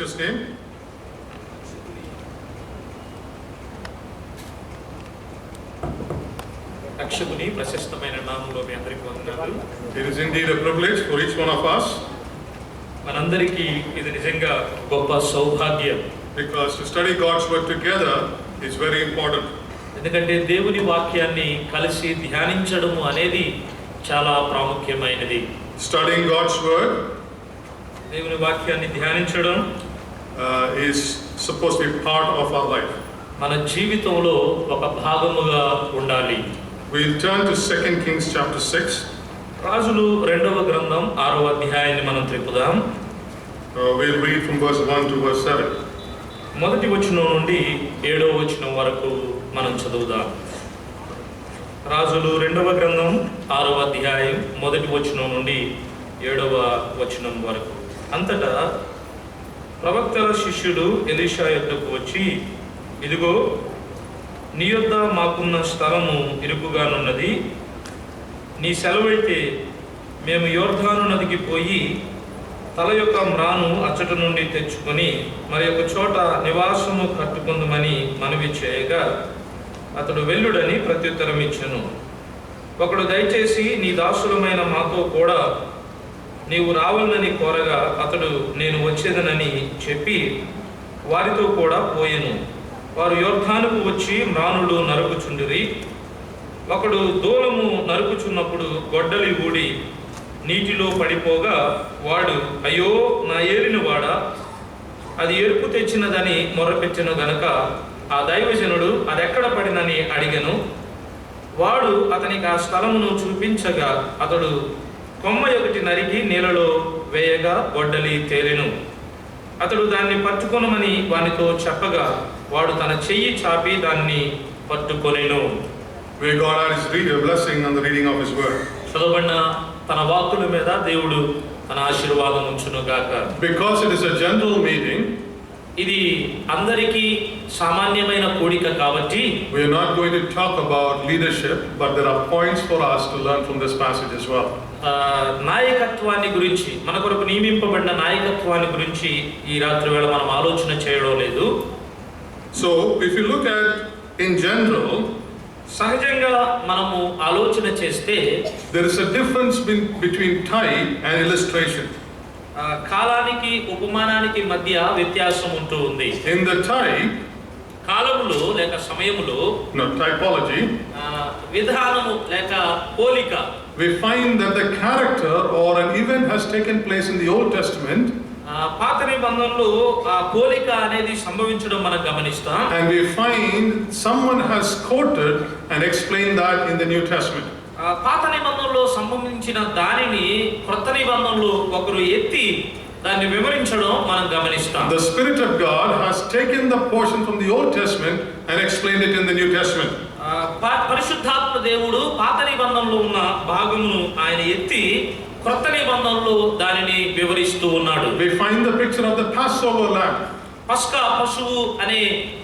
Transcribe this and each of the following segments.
precious name? రక్షకుని ప్రశస్తమైన నామములో మీ అందరికీ వందనాలు. It is indeed a privilege for each one of us. మనందరికీ ఇది నిజంగా గొప్ప సౌభాగ్యం. Because to study God's word together is very important. ఎందుకంటే దేవుని వాక్యాన్ని కలిసి ధ్యానించడము అనేది చాలా ప్రాముఖ్యమైనది. Studying God's word దేవుని వాక్యాన్ని ధ్యానించడం is supposed to be part of our life. మన జీవితంలో ఒక భాగముగా ఉండాలి. We'll turn to 2 Kings chapter 6. రాజులు 2వ గ్రంథం 6వ అధ్యాయాన్ని మనం త్రిప్పుదాం. We'll read from verse 1 to verse 7. మొదటి వచనం నుండి 7వ వచనం వరకు మనం చదువుదాం. రాజులు 2వ గ్రంథం 6వ అధ్యాయం మొదటి వచనం నుండి 7వ వచనం వరకు. అంతటా ప్రవక్తల శిష్యుడు ఎలీషా యొద్దకు వచ్చి, ఇదిగో నీ యొద్ద మాకున్న స్థలము ఇరుకుగానున్నది. నీ సెలవైతే మేము యోర్దాను నదికి పోయి తల యొక్క మ్రాను అచ్చట నుండి తెచ్చుకొని మరి ఒక చోట నివాసము కట్టుకుందామని మనవి చేయగా అతడు వెళ్ళుడని ప్రత్యుత్తరం ఇచ్చెను. ఒకడు దయచేసి నీ దాసులమైన మాతో కూడా నీవు రావాలని కోరగా అతడు నేను వచ్చేదనని చెప్పి వారితో కూడా పోయెను. వారు యోర్దానుకు వచ్చి మ్రానులు నరుకుచుండిరి. ఒకడు దూలము నరుకుచున్నప్పుడు గొడ్డలి ఊడి నీటిలో పడిపోగా వాడు, అయ్యో నా ఏలిన వాడా, అది ఎరుపు తెచ్చినదని మొర్రపెట్టెను గనక ఆ దైవజనుడు అదెక్కడ పడినని అడిగెను. వాడు అతనికి ఆ స్థలమును చూపించగా అతడు కొమ్మ ఒకటి నరికి నీళ్ళలో వేయగా గొడ్డలి తేలెను. అతడు దాన్ని పట్టుకొనమని వానితో చెప్పగా వాడు తన చెయ్యి చాపి దాన్ని పట్టుకొనెను. May God add His blessing on the reading of His word. చదవబడిన తన వాక్కుల మీద దేవుడు తన ఆశీర్వాదం ఉంచును గాక. Because it is a general meeting, ఇది అందరికీ సామాన్యమైన కూడిక కాబట్టి we are not going to talk about leadership, but there are points for us to learn from this passage as well. నాయకత్వాన్ని గురించి, మన కొరకు నియమింపబడిన నాయకత్వాన్ని గురించి ఈ రాత్రి వేళ మనం ఆలోచన చేయడం లేదు. So if you look at in general, సహజంగా మనము ఆలోచన చేస్తే there is a difference between type and illustration. కాలానికి ఉపమానానికి మధ్య వ్యత్యాసం ఉంటూ ఉంది. In the type, కాలములో లేక సమయములో, typology, విధానము లేక పోలిక, we find that the character or an event has taken place in the Old Testament. పాత నిబంధనలో ఆ పోలిక అనేది సంభవించడం మనం గమనిస్తాం. And we find someone has quoted and explained that in the New Testament. పాత నిబంధనలో సంభవించిన దానిని క్రొత్త నిబంధనలో ఒకరు ఎత్తి దాన్ని వివరించడం మనం గమనిస్తాం. The Spirit of God has taken the portion from the Old Testament and explained it in the New Testament. పరిశుద్ధాత్మ దేవుడు పాత నిబంధనలో ఉన్న భాగమును ఆయన ఎత్తి క్రొత్త నిబంధనలో దానిని వివరిస్తూ ఉన్నాడు. We find the picture of the Passover lamb. పస్కా పశువు అనే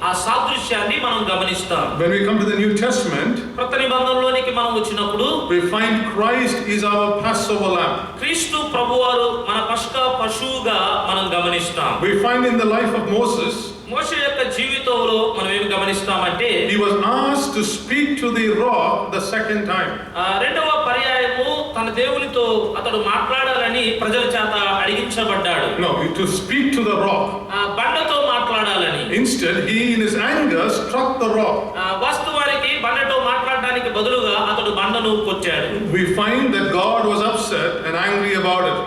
ఆ సాదృశ్యాన్ని మనం గమనిస్తాం. When we come to the New Testament, క్రొత్త నిబంధనలోనికి మనం వచ్చినప్పుడు we find Christ is our Passover lamb. క్రీస్తు ప్రభువారు మన పస్కా పశువుగా మనం గమనిస్తాం. We find in the life of Moses, మోషే యొక్క జీవితంలో మనం ఏమి గమనిస్తామంటే he was asked to speak to the rock the second time. రెండవ పర్యాయము తన దేవునితో అతడు మాట్లాడాలని ప్రజల చేత అడిగించబడ్డాడు. No, to speak to the rock. బండతో మాట్లాడాలని. Instead, he in his anger struck the rock. వాస్తవానికి బండతో మాట్లాడడానికి బదులుగా అతడు బండను కొట్టాడు. We find that God was upset and angry about it.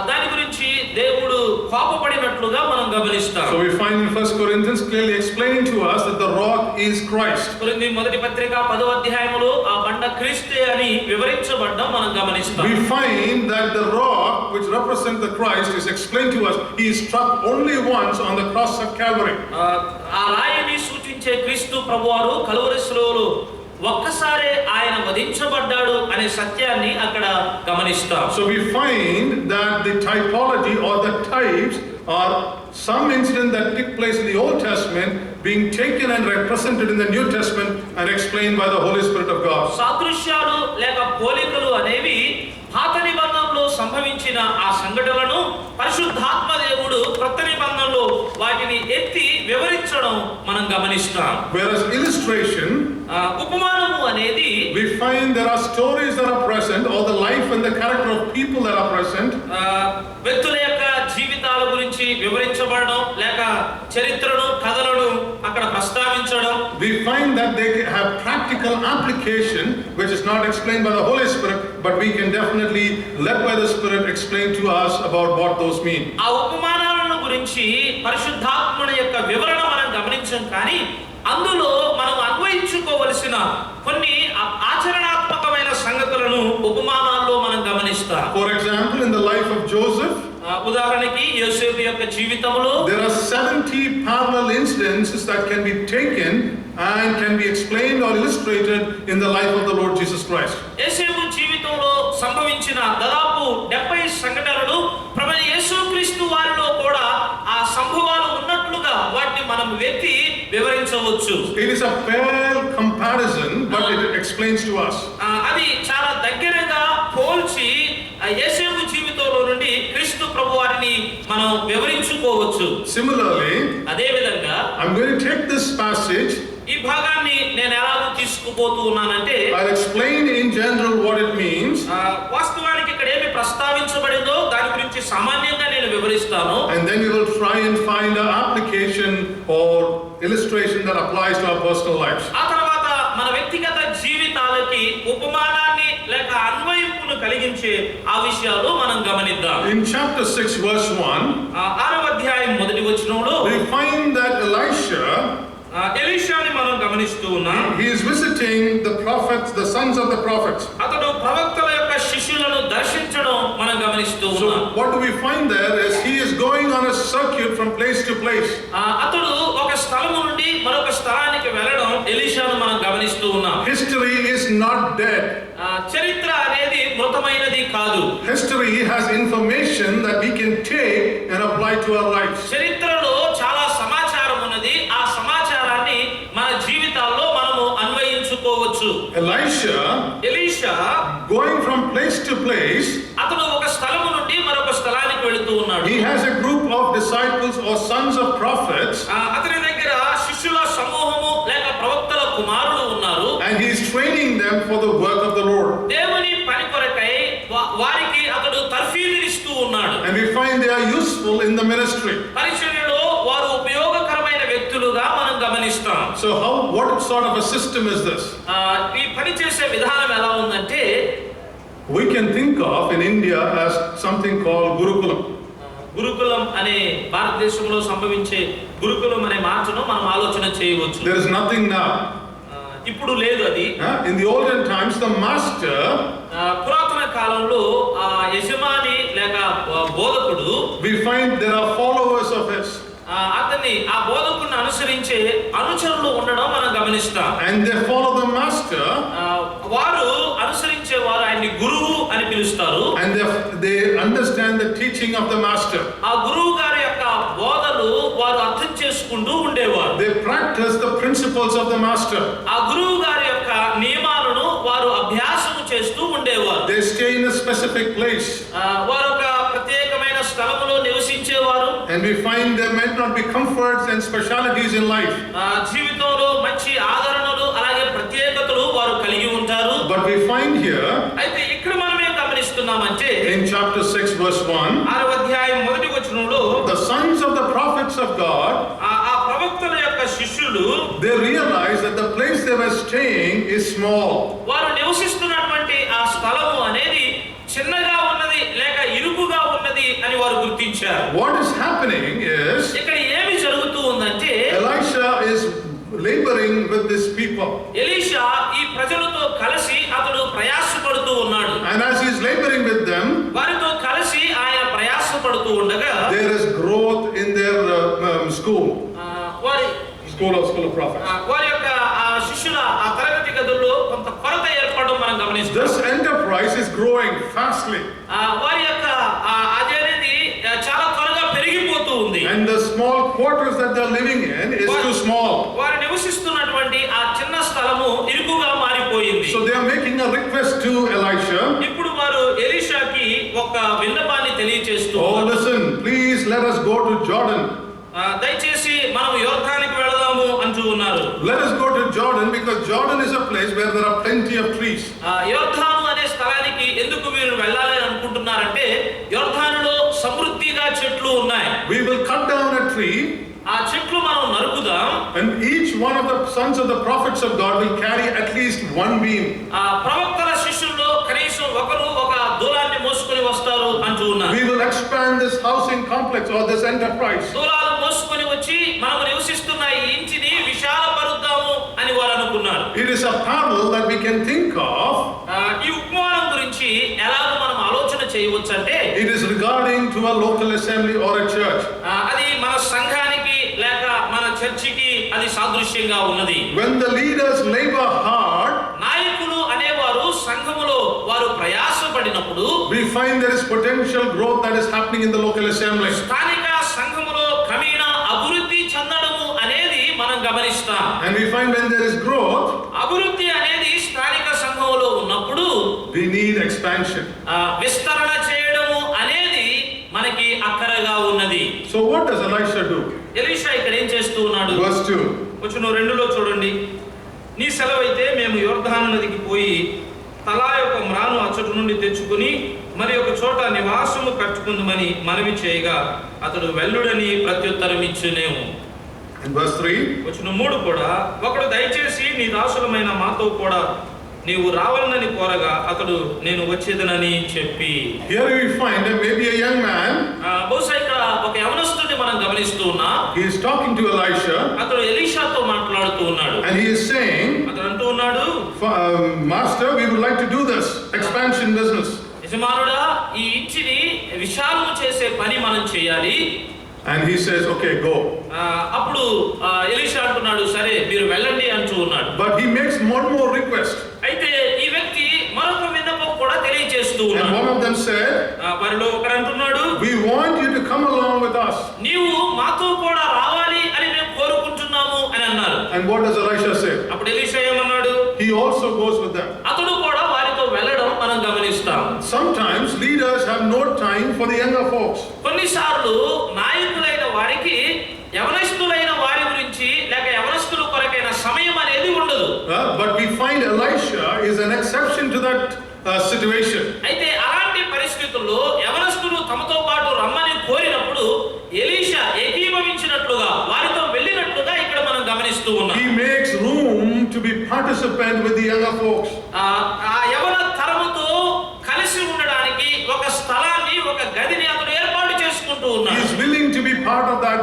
దాని గురించి దేవుడు కోపపడినట్లుగా మనం గమనిస్తాం. So we find in 1 Corinthians clearly explaining to us that the rock is Christ. కొరింథీ మొదటి పత్రిక 10వ అధ్యాయములో ఆ బండ క్రీస్తే అని వివరించబడ్డం మనం గమనిస్తాం. We find that the rock which represents the Christ is explained to us. He is struck only once on the cross of Calvary. ఆ రాయిని సూచించే క్రీస్తు ప్రభువారు కలువరి శిలువలో ఒక్కసారే ఆయన వధించబడ్డాడు అనే సత్యాన్ని అక్కడ గమనిస్తాం. So we find that the typology or the types are some incident that took place in the Old Testament being taken and represented in the New Testament and explained by the Holy Spirit of God. సాదృశ్యాలు లేక పోలికలు అనేవి పాత నిబంధనలో సంభవించిన ఆ సంఘటనలను పరిశుద్ధాత్మ దేవుడు క్రొత్త నిబంధనలో ఉండడం మనం గమనిస్తాం. Whereas illustration, ఉపమానము అనేది we find there are stories that are present, or the life and the character of people that are present. వ్యక్తుల యొక్క జీవితాల గురించి వివరించబడడం, లేక చరిత్రను కథలను అక్కడ ప్రస్తావించడం. We find that they have practical application, which is not explained by the Holy Spirit, but we can definitely, led by the Spirit, explain to us about what those mean. ఆ ఉపమానాలను గురించి పరిశుద్ధాత్ముడి యొక్క వివరణ మనం గమనించం, కానీ అందులో మనం అన్వయించుకోవలసిన కొన్ని ఆచరణాత్మకమైన సంగతులను ఉపమానాల్లో మనం గమనిస్తాం. For example, in the life of Joseph, ఉదాహరణకి యోసేపు యొక్క జీవితంలో there are 70 parallel incidences that can be taken and can be explained or illustrated in the life of the Lord Jesus Christ. యోసేపు జీవితంలో సంభవించిన దాదాపు 70 సంఘటనలు ప్రభువైన యేసుక్రీస్తు వారిలో కూడా ఆ సంభవాలు ఉన్నట్లుగా వాటిని మనం వెతి వివరించవచ్చు. It is a fair comparison, but it explains to us. అది చాలా దగ్గరగా పోల్చి యేసేపు జీవితంలో నుండి క్రీస్తు ప్రభువారిని మనం వివరించుకోవచ్చు. Similarly, అదే విధంగా I'm going to take this passage. ఈ భాగాన్ని నేను ఎలాగో తీసుకుపోతూ ఉన్నానంటే, I'll explain in general what it means. వాస్తవానికి ఇక్కడ ఏమి ప్రస్తావించబడిందో దాని గురించి సామాన్యంగా నేను వివరిస్తాను. And then we will try and find an application or illustration that applies to our personal lives. ఆ తర్వాత మన వ్యక్తిగత జీవితాలకి ఉపమానాన్ని లేక అన్వయింపును కలిగించే ఆ విషయాలు మనం గమనిద్దాం. In chapter 6 verse 1, 6వ అధ్యాయం మొదటి వచనంలో we find that ఎలీషాని మనం గమనిస్తూ ఉన్నాం. he is visiting the prophets, the sons of the prophets. అతడు ప్రవక్తల యొక్క శిష్యులను దర్శించడం మనం గమనిస్తూ ఉన్నాం. So what do we find there is he is going on a circuit from place to place. అతడు ఒక స్థలము నుండి మరొక స్థలానికి వెళ్ళడం ఎలీషాను మనం గమనిస్తూ ఉన్నాం. History is not dead. చరిత్ర అనేది మృతమైనది కాదు. History has information that we can take and apply to our lives. చరిత్రలో చాలా సమాచారం ఉన్నది. ఆ సమాచారాన్ని మన జీవితాల్లో మనము అన్వయించుకోవచ్చు. Elisha going from place to place, అతడు ఒక స్థలము నుండి మరొక స్థలానికి వెళుతూ ఉన్నాడు. he has a group of disciples or sons of prophets. అతని దగ్గర శిష్యుల సమూహము లేక ప్రవక్తల కుమారులు ఉన్నారు. And he is training them for the work of the Lord. దేవుని పని కొరకై వారికి అతడు తర్ఫీదునిస్తూ ఉన్నాడు. And we find they are useful in the ministry. పరిచర్యలో వారు ఉపయోగకరమైన వ్యక్తులుగా మనం గమనిస్తాం. So what sort of a system is this? ఈ పని చేసే విధానం ఎలా ఉందంటే, we can think of in India as something called Gurukulam. గురుకులం అనే భారతదేశంలో సంభవించే గురుకులం అనే మాటను మనం ఆలోచన చేయవచ్చు. There is nothing now. ఇప్పుడు లేదు అది. In the olden times, the master, పురాతన కాలంలో ఆ యజమాని లేక బోధకుడు, we find there are followers of his. అతన్ని ఆ బోధకుడిని అనుసరించే అనుచరులు ఉండడం మనం గమనిస్తాం. And they follow the master. వారు అనుసరించే వారు ఆయన్ని గురువు అని పిలుస్తారు. And they understand the teaching of the master. ఆ గురువు గారి యొక్క బోధలు వారు అర్థం చేసుకుంటూ ఉండేవారు. They practice the principles of the master. ఆ గురువు గారి యొక్క నియమాలను వారు అభ్యాసము చేస్తూ ఉండేవారు. They stay in a specific place. వారు ఒక ప్రత్యేకమైన స్థలములో నివసించేవారు. And we find there might not be comforts and specialities in life. జీవితంలో మంచి ఆదరణలు అలాగే ప్రత్యేకతలు వారు కలిగి ఉంటారు. But we find here, అయితే ఇక్కడ మనం ఏం గమనిస్తున్నామంటే, in chapter 6 verse 1, 6వ అధ్యాయం మొదటి వచనంలో the sons of the prophets of God, ఆ ప్రవక్తల యొక్క శిష్యులు, they realize that the place they were staying is small. వారు నివసిస్తున్నటువంటి ఆ స్థలము అనేది చిన్నగా ఉన్నది లేక ఇరుకుగా ఉన్నది అని వారు గుర్తించారు. What is happening is, ఇక్కడ ఏమి జరుగుతూ ఉందంటే, Elisha is laboring with these people. Elisha ఈ ప్రజలతో కలిసి అతడు ప్రయాసపడుతూ ఉన్నాడు. And as he is laboring with them, వారితో కలిసి ఆయన ప్రయాసపడుతూ ఉండగా there is growth in their school. School of prophets. వారి యొక్క శిష్యుల ఆ తరగతి గదుల్లో కొంత కొరత ఏర్పడడం మనం గమనిస్తాం. This enterprise is growing fastly. వారి యొక్క అదేది చాలా త్వరగా పెరిగిపోతూ ఉంది. And the small quarters that they are living in is too small. వారు నివసిస్తున్నటువంటి ఆ చిన్న స్థలము ఇరుకుగా మారిపోయింది. So they are making a request to Elisha. ఇప్పుడు వారు ఎలీషాకి ఒక విన్నపాన్ని తెలియజేస్తూ, oh listen, please let us go to Jordan. దయచేసి మనం యోర్దానికి వెళదాం. అంటూ ఉన్నారు. Let us go to Jordan because Jordan is a place where there are plenty of trees. యోర్దాను అనే స్థలానికి ఎందుకు మీరు వెళ్ళాలని అనుకుంటున్నారంటే యోర్దానులో సమృద్ధిగా చెట్లు ఉన్నాయి. We will cut down a tree. ఆ చెట్లు మనం నరుకుదాం. And each one of the sons of the prophets of God will carry at least one beam. ప్రవక్తల శిష్యుల్లో కనీసం ఒకరు ఒక దూలాన్ని మోసుకొని వస్తారు అంటూ ఉన్నారు. We will expand this housing complex or this enterprise. దూలాలు మోసుకొని వచ్చి మనం నివసిస్తున్న ఈ ఇంటిని విశాలపరుద్దాము అని వారు అనుకున్నారు. It is a parable that we can think of. ఈ ఉపమానం గురించి ఎలాగో మనం ఆలోచన చేయవచ్చు అంటే it is regarding to a local assembly or a church. అది మన సంఘానికి లేక మన చర్చికి అది సాదృశ్యంగా ఉన్నది. When the leaders labor hard, నాయకులు అనేవారు సంఘములో వారు ప్రయాసపడినప్పుడు we find there is potential growth that is happening in the local assembly. స్థానిక సంఘములో క్రమేణా అభివృద్ధి చెందడము అనేది మనం గమనిస్తాం. And we find when there is growth, అభివృద్ధి అనేది స్థానిక సంఘములో ఉన్నప్పుడు we need expansion. విస్తరణ చేయడము అనేది మనకి అక్కరగా ఉన్నది. So what does Elisha do? Elisha ఇక్కడ ఏం చేస్తూ ఉన్నాడు? Verse 2. వచనం 2లో చూడండి. నీ సెలవైతే మేము యోర్దాను నదికి పోయి తలా యొక్క మ్రాను అచ్చటి నుండి తెచ్చుకుని మరి ఒక చోట నివాసము కట్టుకుందామని మనవి చేయగా అతడు వెల్లుడని ప్రత్యుత్తరం ఇచ్చునేము. In verse 3. వచనం 3 కూడా ఒకడు దయచేసి నీ దాసులమైన మాతో కూడా నీవు రావాలని కోరగా అతడు నేను వచ్చేదనని చెప్పి. Here we find that maybe a young man. బహుశా ఇక్కడ ఒక యవనస్తుడిని మనం గమనిస్తూ ఉన్నాం. He is talking to Elisha. అతడు ఎలీషాతో మాట్లాడుతూ ఉన్నాడు. And he is saying, అతడు అంటూ ఉన్నాడు, Master, we would like to do this expansion business. యజమానుడా, ఈ ఇంటిని విశాలము చేసే పని మనం చేయాలి. And he says, okay, go. అప్పుడు ఎలీషా అంటున్నాడు, సరే మీరు వెళ్ళండి అంటూ ఉన్నాడు. But he makes one more request. అయితే ఈ వ్యక్తి మరొక విన్నపం కూడా తెలియజేస్తూ ఉన్నాడు. And one of them said, వారిలో ఒకరు అంటున్నాడు, we want you to come along with us. నీవు మాతో కూడా రావాలి అని మేము కోరుకుంటున్నాము అని అన్నారు. And what does Elisha say? అప్పుడు ఎలీషా ఏమన్నాడు? He also goes with them. అతడు కూడా వారితో వెళ్ళడం మనం గమనిస్తాం. Sometimes leaders have no time for the younger folks. కొన్నిసార్లు నాయకులైన వారికి యవనస్తులైన వారి గురించి లేక యవనస్తుల కొరకైన సమయం అనేది ఉండదు. But we find Elisha is an exception to that situation. అయితే అలాంటి పరిస్థితుల్లో యవనస్తులు తమతో పాటు రమ్మని కోరినప్పుడు ఎలీషా ఏకీభవించినట్లుగా వారితో వెళ్ళినట్లుగా ఇక్కడ మనం గమనిస్తూ ఉన్నాం. He makes room to be participant with the younger folks. ఆ యవన తరముతో కలిసి ఉండడానికి ఒక స్థలాన్ని ఒక గదిని అతను ఏర్పాటు చేసుకుంటూ ఉన్నాడు. He is willing to be part of that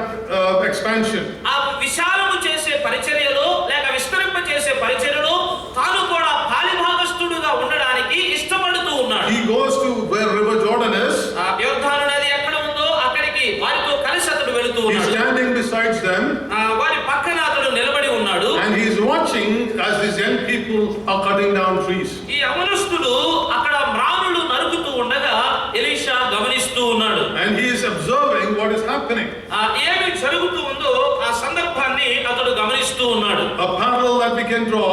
expansion. ఆ విశాలము చేసే పరిచర్యలో లేక విస్తరింప చేసే పరిచర్యలో తాను కూడా పాలిభాగస్తుడుగా ఉండడానికి ఇష్టపడుతూ ఉన్నాడు. He goes to where river Jordan is. యోర్దాను నది ఎక్కడ ఉందో అక్కడికి వారితో కలిసి అతడు వెళుతూ He is ఉన్నాడు. standing beside them. వారి పక్కన అతడు నిలబడి ఉన్నాడు. And he is watching as these young people are cutting down trees. ఈ యవనస్తులు అక్కడ మ్రానులు నరుకుతూ ఉండగా ఎలీషా గమనిస్తూ ఉన్నాడు. And he is observing what is happening. ఏమి జరుగుతూ ఉందో ఆ సందర్భాన్ని అతడు గమనిస్తూ ఉన్నాడు. A parallel that we can draw.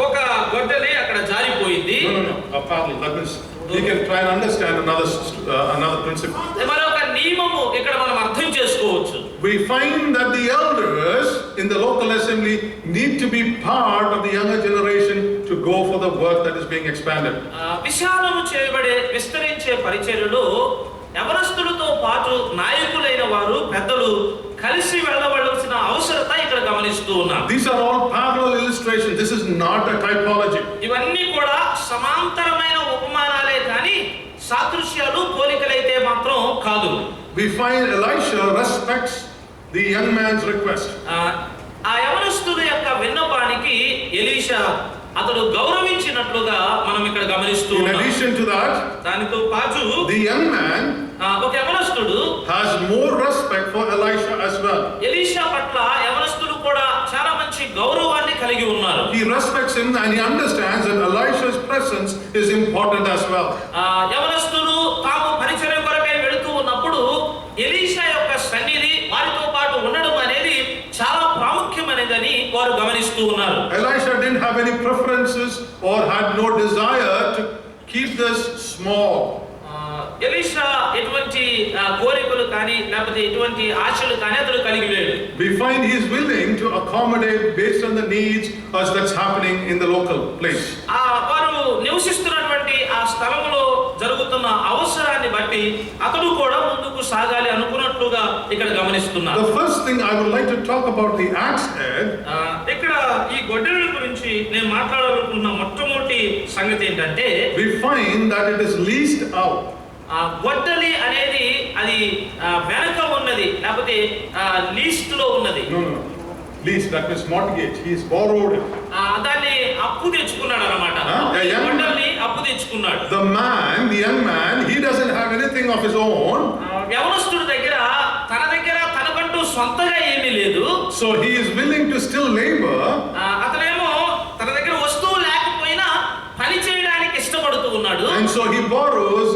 ఒక గొడ్డలి అక్కడ జారిపోయింది. No. A parallel. That means we can try and understand another principle. మరొక నియమము ఇక్కడ మనం అర్థం చేసుకోవచ్చు. We find that the elders in the local assembly need to be part of the younger generation to go for the work that is being expanded. విశాలము చేయబడే విస్తరించే పరిచర్యలో యవనస్తులతో పాటు నాయకులైన వారు పెద్దలు కలిసి వెళ్ళవలసిన అవసరత ఇక్కడ గమనిస్తూ ఉన్నాం. These are all parallel illustrations. This is not a typology. ఇవన్నీ కూడా సమాంతరమైన ఉపమానాలే కానీ సాదృశ్యాలు పోలికలైతే మాత్రం కాదు. We find Elisha respects the young man's request. ఆ యవనస్తుల యొక్క విన్నపానికి ఎలీషా అతడు గౌరవించినట్లుగా మనం ఇక్కడ గమనిస్తూ ఉన్నాం. In addition to that, దానితో పాటు the young man ఒక యవనస్తుడు has more respect for Elisha as well. Elisha పట్ల యవనస్తులు కూడా చాలా మంచి గౌరవాన్ని కలిగి ఉన్నారు. He respects him and he understands that Elisha's presence is important as well. యవనస్తులు తాము పరిచర్య కొరకై వెళుతూ ఉన్నప్పుడు ఎలీషా యొక్క సన్నిధి వారితో పాటు ఉండడం అనేది చాలా ప్రాముఖ్యమైనదని వారు గమనిస్తూ ఉన్నారు. Elisha didn't have any preferences or had no desire to keep this small. Elisha ఎటువంటి కోరికలు కానీ లేకపోతే ఎటువంటి ఆశలు కానీ అతడు కలిగి లేడు. We find he is willing to accommodate based on the needs as that's happening in the local place. వారు నివసిస్తున్నటువంటి ఆ స్థలంలో జరుగుతున్న అవసరాన్ని బట్టి అతడు కూడా ముందుకు సాగాలి అనుకున్నట్లుగా ఇక్కడ గమనిస్తున్నారు. The first thing I would like to talk about the axe head. ఇక్కడ ఈ గొడ్డలి గురించి నేను మాట్లాడాలనుకున్న మొట్టమొదటి సంగతి ఏంటంటే, we find that it is leased out. గొడ్డలి అనేది అది వెనక ఉన్నది, లేకపోతే లీస్ట్ లో ఉన్నది. Lease, that means mortgage. He is borrowed it. దాన్ని అప్పు తెచ్చుకున్నాడు అన్నమాట. గొడ్డలిని అప్పు తెచ్చుకున్నాడు. The man, the young man, he doesn't have anything of his own. యవనస్తుడి దగ్గర తనకంటూ సొంతగా ఏమీ లేదు. So he is willing to still labor. అతనేమో తన దగ్గర వస్తువు లేకపోయినా పని చేయడానికి ఇష్టపడుతూ ఉన్నాడు. And so he borrows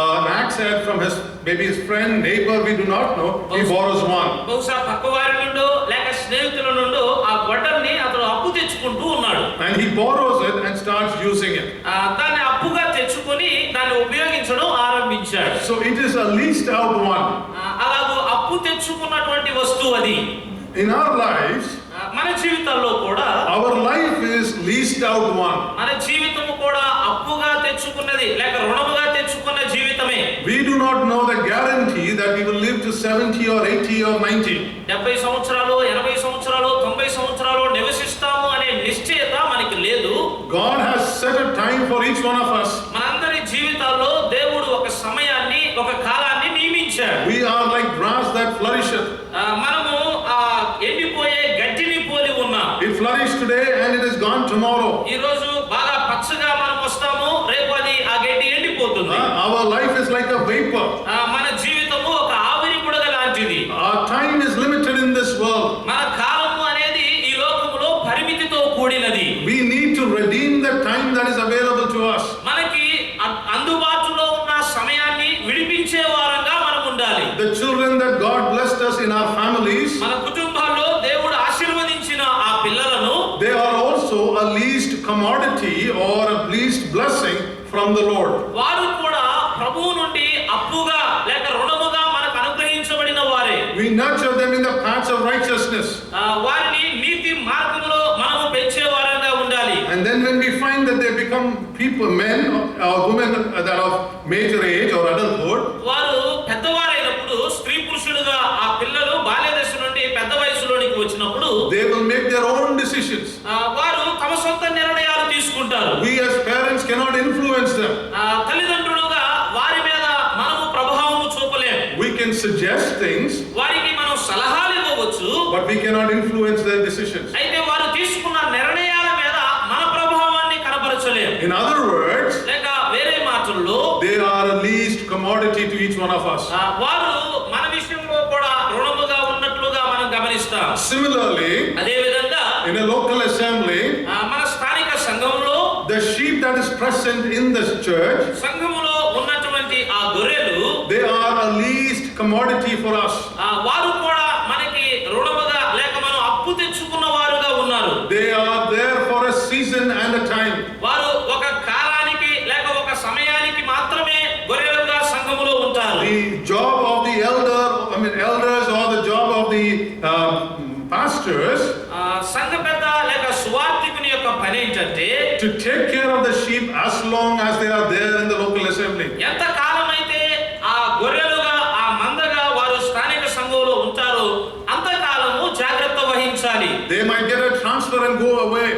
an axe head from maybe his friend, neighbor, we do not know. He borrows one. బహుశా పక్కవారి నుండో లేక స్నేహితుల నుండో ఆ గొడ్డలిని అతడు అప్పు తెచ్చుకుంటూ ఉన్నాడు. And he borrows it and starts using it. దాన్ని అప్పుగా తెచ్చుకొని దాన్ని ఉపయోగించడం ఆరంభించాడు. So it is a leased out one. అలాగో అప్పు తెచ్చుకున్నటువంటి వస్తువు అది. In our lives, మన జీవితాల్లో కూడా our life is leased out one. మన జీవితము కూడా అప్పుగా తెచ్చుకున్నది లేక రుణముగా తెచ్చుకున్న జీవితమే. We do not know the guarantee that we will live to 70 or 80 or 90. 70 సంవత్సరాలు 80 సంవత్సరాలు 90 సంవత్సరాలు నివసిస్తాము అనే నిశ్చయత మనకి లేదు. God has set a time for each one of us. మనందరి జీవితాల్లో దేవుడు ఒక సమయాన్ని ఒక కాలాన్ని నియమించాడు. We are like grass that flourisheth. మనము ఎండిపోయే గడ్డిని పోలి ఉన్నాం. It flourished today and it is gone tomorrow. ఈ రోజు బాగా పచ్చగా మనం వస్తాము, రేపు అది ఆ గడ్డి ఎండిపోతుంది. Our life is like a vapor. మన జీవితము ఒక ఆవిరి బుడగ లాంటిది. Our time is limited in this world. మన కాలము అనేది ఈ లోకములో పరిమితితో కూడినది. We need to redeem the time that is available to us. మనకి అందుబాటులో ఉన్న సమయాన్ని విడిపించే వారంగా మనం ఉండాలి. The children that God blessed us in our families, మన కుటుంబాల్లో దేవుడు ఆశీర్వదించిన ఆ పిల్లలను, they are also a leased commodity or a leased blessing from the Lord. వారు కూడా ప్రభువు నుండి అప్పుగా లేక రుణముగా మనకు అనుగ్రహించబడిన వారే. We nurture them in the paths of righteousness. వారిని నీతి మార్గములో మనము పెంచే వారంగా ఉండాలి. And then when we find that they become people, men or women that of major age or adulthood, వారు పెద్దవారైనప్పుడు స్త్రీ పురుషులుగా ఆ పిల్లలు బాల్య దశ నుండి పెద్ద వయసులోనికి వచ్చినప్పుడు they will make their own decisions. వారు తమ సొంత నిర్ణయాలు తీసుకుంటారు. We as parents cannot influence them. తల్లిదండ్రులుగా వారి మీద మనము ప్రభావము చూపలేము. We can suggest things, వారికి మనం సలహాలు ఇవ్వవచ్చు, but we cannot influence their decisions. అయితే వారు తీసుకున్న నిర్ణయాల మీద మన ప్రభావాన్ని కనబరచలేము. In other words, లేక వేరే మాటల్లో they are a leased commodity to each one of us. వారు మన విషయంలో కూడా రుణముగా ఉన్నట్లుగా మనం గమనిస్తాం. Similarly, అదే విధంగా in a local assembly, మన స్థానిక సంఘములో the sheep that is present in the church, సంఘములో ఉన్నటువంటి ఆ గొర్రెలు, they are a leased commodity for us. వారు కూడా మనకి రుణముగా లేక మనం అప్పు తెచ్చుకున్న వారుగా ఉన్నారు. They are there for a season and a time. వారు ఒక కాలానికి లేక ఒక సమయానికి మాత్రమే గొర్రెలుగా సంఘములో ఉంటారు. The job of the elders or the job of the pastors, సంఘ పెద్ద లేక సువార్థికుని యొక్క పని ఏంటంటే to take care of the sheep as long as they are there in the local assembly. ఎంత కాలం అయితే ఆ గొర్రెలుగా ఆ మందగా వారు స్థానిక సంఘంలో ఉంటారో అంత కాలము జాగ్రత్త వహించాలి. They might get a transfer and go away.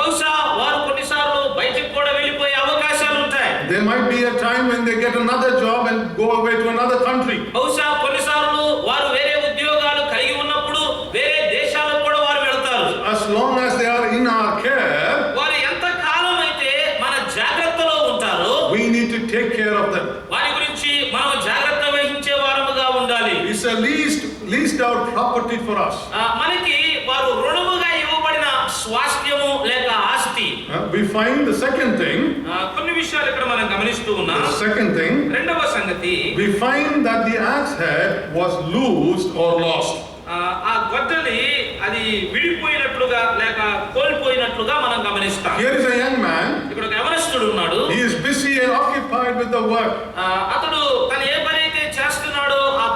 బహుశా వారు కొన్నిసార్లు బయటికి కూడా వెళ్ళిపోయే అవకాశాలు ఉంటాయి. There might be a time when they get another job and go away to another country. బహుశా కొన్నిసార్లు వారు వేరే ఉద్యోగాలు కలిగి ఉన్నప్పుడు వేరే దేశాలకు కూడా వారు వెళ్తారు. As long as they are in our care, వారు ఎంత కాలం అయితే మన జాగ్రత్తలో ఉంటారో we need to take care of them. వారి గురించి మనం జాగ్రత్త వహించే వారముగా ఉండాలి. It's a leased out property for us. మనకి వారు రుణముగా ఇవ్వబడిన స్వాస్థ్యము లేక ఆస్తి. We find the second thing. కొన్ని విషయాలు ఇక్కడ మనం గమనిస్తూ ఉన్నాం. The second thing, రెండవ సంగతి, we find that the axe head was loosed or lost. ఆ గొడ్డలి అది విడిపోయినట్లుగా లేక కోల్పోయినట్లుగా మనం గమనిస్తాం. Here is a young man. ఇక్కడ ఒక యవనస్తుడు ఉన్నాడు. He is busy and occupied with the work. అతడు తను ఏ పని అయితే చేస్తున్నాడో ఆ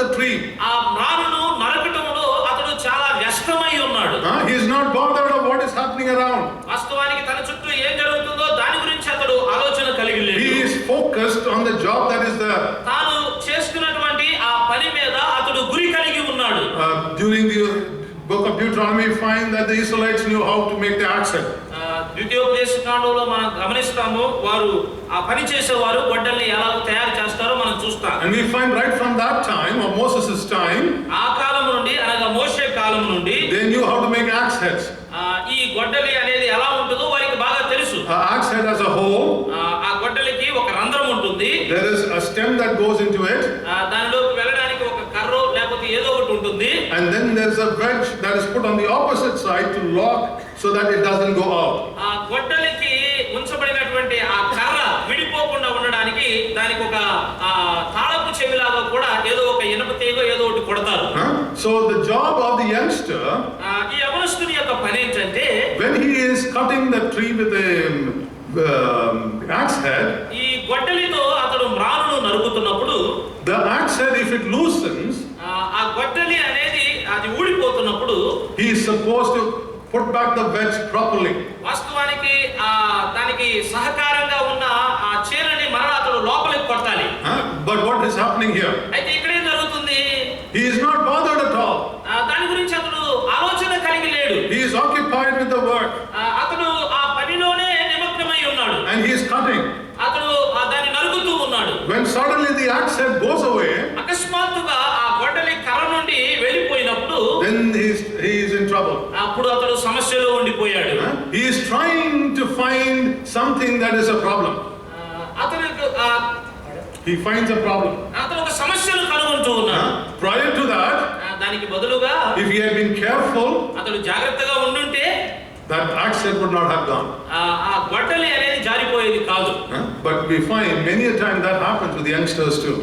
the tree. ఆ మ్రానును నరకటంలో అతడు చాలా వ్యస్తమై ఉన్నాడు. He is not bothered of what is happening around. వాస్తవానికి తన చుట్టూ ఏం జరుగుతుందో దాని గురించి అతడు ఆలోచన కలిగి లేడు. He is focused on the job that is there. తాను చేస్తున్నటువంటి ఆ పని మీద అతడు గురి కలిగి ఉన్నాడు. During the book of Deuteronomy, we find that the Israelites knew how to make the axe head. ద్వితీయోపదేశకాండంలో మనం గమనిస్తాము, వారు ఆ పని చేసేవారు గొడ్డల్ని ఎలా తయారు చేస్తారో మనం చూస్తాం. And we find right from that time, of Moses' time, ఆ కాలం నుండి అనగా మోషే కాలం నుండి they knew how to make axe heads. ఈ గొడ్డలి అనేది ఎలా ఉంటుందో వారికి బాగా తెలుసు. Axe head as a whole. ఆ గొడ్డలికి ఒక రంధ్రం ఉంటుంది. There is a stem that goes into it. దానిలోకి వెళ్ళడానికి ఒక కర్రో లేకపోతే ఏదో ఒకటి ఉంటుంది. And then there is a wedge that is put on the opposite side to lock so that it doesn't go out. ఆ గొడ్డలికి ఉంచబడినటువంటి ఆ కర్ర విడిపోకుండా ఉండడానికి దానికి ఒక తాళపు చెవిలాగా కూడా ఏదో ఒక ఇనుప తీగ ఏదో ఒకటి కొడతారు. So the job of the youngster, ఈ యవనస్తుని యొక్క పని ఏంటంటే, when he is cutting the tree with a axe head, ఈ గొడ్డలితో అతడు మ్రానును నరుకుతున్నప్పుడు the axe head, if it loosens, ఆ గొడ్డలి అనేది అది ఊడిపోతున్నప్పుడు he is supposed to put back the wedge properly. వాస్తవానికి దానికి సహకారంగా ఉన్న ఆ చీరని మరలా అతడు లోపలికి కొట్టాలి. But what is happening here? అయితే ఇక్కడ ఏం జరుగుతుంది? He is not bothered at all. దాని గురించి అతడు ఆలోచన కలిగి లేడు. He is occupied with the work. అతడు ఆ పనిలోనే నిమగ్నమై ఉన్నాడు. And he is cutting. అతడు దాన్ని నరుకుతూ ఉన్నాడు. When suddenly the axe head goes away, అకస్మాత్తుగా ఆ గొడ్డలి కర్ర నుండి వెళ్ళిపోయినప్పుడు then he is in trouble. అప్పుడు అతడు సమస్యలో ఉండిపోయాడు. He is trying to find something that is a problem. He finds a problem. అతను ఒక సమస్యను కనుగొంటూ ఉన్నాడు. Prior to that, దానికి బదులుగా if he had been careful, అతడు జాగ్రత్తగా ఉండుంటే that axe head would not have gone. ఆ గొడ్డలి అనేది జారిపోయేది కాదు. But we find many a time that happens with youngsters too.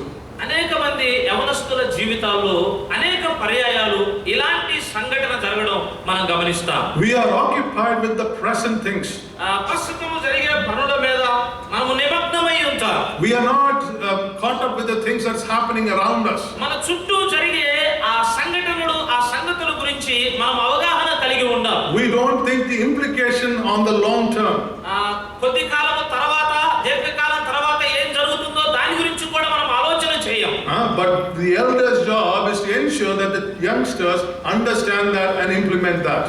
అనేక మంది యవనస్తుల జీవితాల్లో అనేక పర్యాయాలు ఇలాంటి సంఘటన జరగడం మనం గమనిస్తాం. We are occupied with the present things. ప్రస్తుతం జరిగే పనుల మీద మనము నిమగ్నమై ఉంటాం. We are not caught up with the things that's happening around us. మన చుట్టూ జరిగే ఆ సంఘటనలు ఆ సంగతుల గురించి మనం అవగాహన కలిగి ఉండాం. We don't think the implication on the long term. కొద్ది కాలం తర్వాత దీర్ఘకాలం తర్వాత ఏం జరుగుతుందో దాని గురించి కూడా మనం ఆలోచన చేయం. But the elder's job is to ensure that the youngsters understand that and implement that.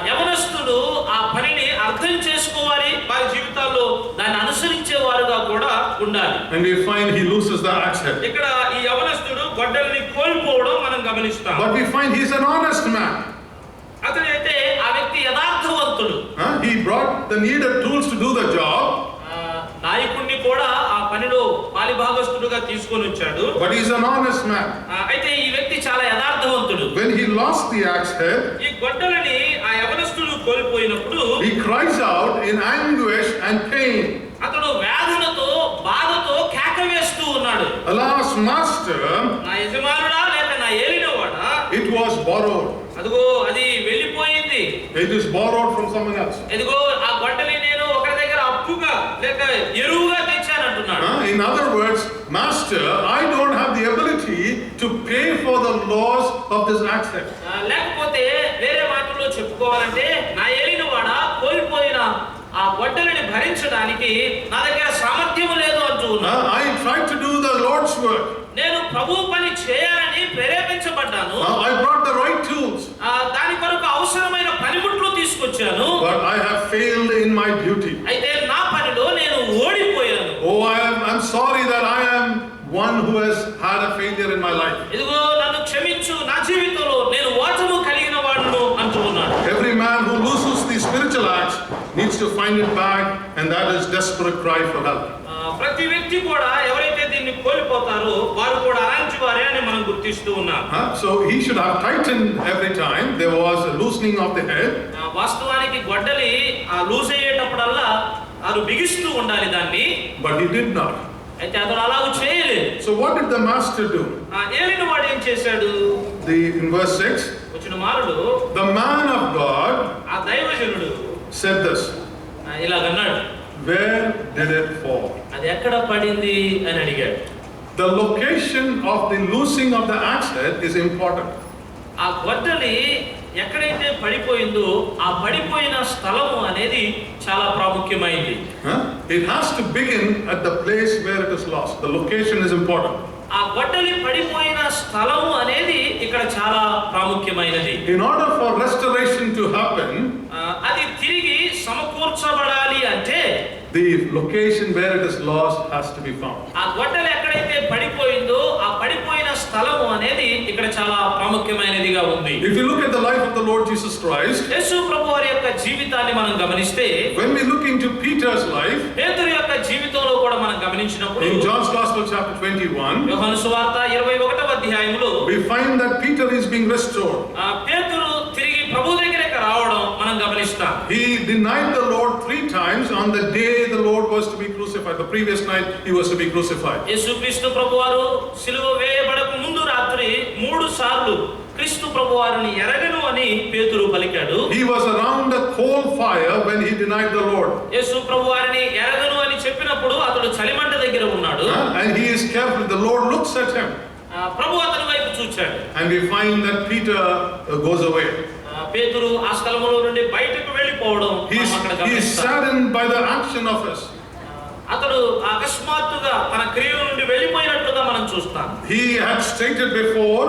యవనస్తులు ఆ పనిని అర్థం చేసుకోవాలి, వారి జీవితాల్లో దాన్ని అనుసరించే వారుగా కూడా ఉండాలి. And we find he loses the axe head. ఇక్కడ ఈ యవనస్తుడు గొడ్డలిని కోల్పోవడం మనం గమనిస్తాం. But we find he is an honest man. అతనైతే ఆ వ్యక్తి యథార్థవంతుడు. He brought the needed tools to do the job. నాయకుడిని కూడా ఆ పనిలో పాలిభాగస్తుడుగా తీసుకొని వచ్చాడు. But he is an honest man. అయితే ఈ వ్యక్తి చాలా యథార్థవంతుడు. When he lost the axe head, ఈ గొడ్డలిని ఆ యవనస్తుడు కోల్పోయినప్పుడు he cries out in anguish and pain. అతడు వేదనతో బాధతో కేక వేస్తూ ఉన్నాడు. Alas, master, నా యజమానుడా లేక నా ఏలినవాడా, it was borrowed. అదిగో అది వెళ్ళిపోయింది. It is borrowed from someone else. ఇదిగో ఆ గొడ్డలి నేను ఒకరి దగ్గర అప్పుగా లేక ఎరువుగా తెచ్చానంటున్నాడు. In other words, master, I don't have the ability to pay for the loss of this axe head. లేకపోతే వేరే మాటల్లో చెప్పుకోవాలంటే నా ఏలినవాడా కోల్పోయిన ఆ గొడ్డలిని భరించడానికి నా దగ్గర సామర్థ్యం లేదు అంటూ ఉన్నాడు. I tried to do the Lord's work. నేను ప్రభు పని చేయాలని ప్రేరేపించబడ్డాను. I brought the right tools. దాని కొరకు అవసరమైన పనిముట్లు తీసుకొచ్చాను. But I have failed in my duty. అయితే నా పనిలో నేను ఓడిపోయాను. Oh, I'm sorry that I am one who has had a failure in my life. ఇదిగో నన్ను క్షమించు, నా జీవితంలో నేను ఓటమి కలిగిన వాడును అంటూ ఉన్నాడు. Every man who loses the spiritual axe needs to find it back, and that is desperate cry for help. ప్రతి వ్యక్తి కూడా ఎవరైతే దీన్ని కోల్పోతారో వారు కూడా అలాంటి వారే అని మనం గుర్తిస్తూ ఉన్నాం. So he should have tightened every time there was a loosening of the head. వాస్తవానికి గొడ్డలి లూజ్ అయ్యేటప్పుడల్లా అది బిగిస్తూ ఉండాలి దాన్ని. But he did not. అయితే అతడు అలాగూ చేయలేదు. So what did the master do? ఏలిన వాడు ఏం చేశాడు? In verse 6, వచ్చిన మారుడు the man of God ఆ దైవజనుడు said this. ఇలాగన్నాడు, Where did it fall? అది ఎక్కడ పడింది అని అడిగాడు. The location of the loosing of the axe head is important. ఆ గొడ్డలి ఎక్కడైతే పడిపోయిందో ఆ పడిపోయిన స్థలము అనేది చాలా ప్రాముఖ్యమైనది. It has to begin at the place where it is lost. The location is important. ఆ గొడ్డలి పడిపోయిన స్థలము అనేది ఇక్కడ చాలా ప్రాముఖ్యమైనది. In order for restoration to happen, అది తిరిగి సమకూర్చబడాలి అంటే the location where it is lost has to be found. ఆ గొడ్డలి ఎక్కడైతే పడిపోయిందో ఆ పడిపోయిన స్థలము అనేది ఇక్కడ చాలా ప్రాముఖ్యమైనదిగా ఉంది. If you look at the life of the Lord Jesus Christ, యేసు ప్రభువారి యొక్క జీవితాన్ని మనం గమనిస్తే, when we look into Peter's life, పేతురు యొక్క జీవితంలో కూడా మనం గమనించినప్పుడు, in John's Gospel chapter 21, యోహాను సువార్త 21వ అధ్యాయంలో we find that Peter is being restored. పేతురు తిరిగి ప్రభు దగ్గరికి రావడం మనం గమనిస్తాం. He denied the Lord 3 times on the day the Lord was to be crucified. The previous night he was to be crucified. యేసుక్రీస్తు ప్రభువారు సిలువ వేయబడక ముందు రాత్రి 3 సార్లు క్రీస్తు ప్రభువారిని ఎరగను అని పేతురు పలికాడు. He was around a coal fire when he denied the Lord. యేసు ప్రభువారిని ఎరగను అని చెప్పినప్పుడు అతడు చలిమంట దగ్గర ఉన్నాడు. And he is careful. The Lord looks at him. ప్రభు అతని వైపు చూచాడు. And we find that Peter goes away. పేతురు ఆ స్థలములో నుండి బయటకు వెళ్ళిపోవడం He is saddened by the action of us. అతడు అకస్మాత్తుగా తన క్రియల నుండి వెళ్ళిపోయినట్లుగా మనం చూస్తాం. He had stated before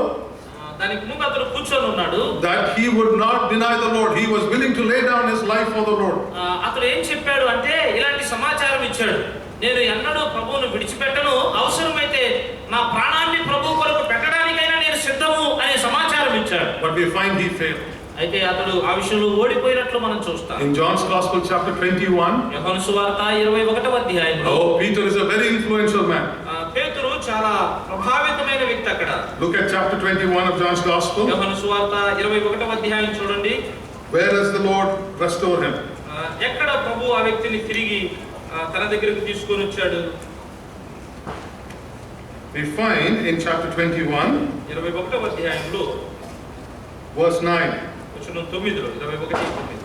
దానికి ముందు అతడు కూర్చొని ఉన్నాడు that he would not deny the Lord. He was willing to lay down his life for the Lord. అతడు ఏం చెప్పాడు అంటే ఇలాంటి సమాచారం ఇచ్చాడు, నేను ఎన్నడూ ప్రభువును విడిచిపెట్టను, అవసరమైతే నా ప్రాణాన్ని ప్రభు కొరకు పెట్టడానికైనా నేను సిద్ధము అనే సమాచారం ఇచ్చాడు. But we find he failed. అయితే అతడు ఆ విషయంలో ఓడిపోయినట్లు మనం చూస్తాం. In John's Gospel chapter 21, యోహాను సువార్త 21వ అధ్యాయంలో, Peter is a very influential man. పేతురు చాలా ప్రభావితమైన వ్యక్తి అక్కడ. Look at chapter 21 of John's Gospel. యోహాను సువార్త 21వ అధ్యాయం చూడండి. Where does the Lord restore him? ఎక్కడ ప్రభు ఆ వ్యక్తిని తిరిగి తన దగ్గరికి తీసుకొని వచ్చాడు? We find in chapter 21, 21వ అధ్యాయంలో verse 9. వచనం 9లో 21:9.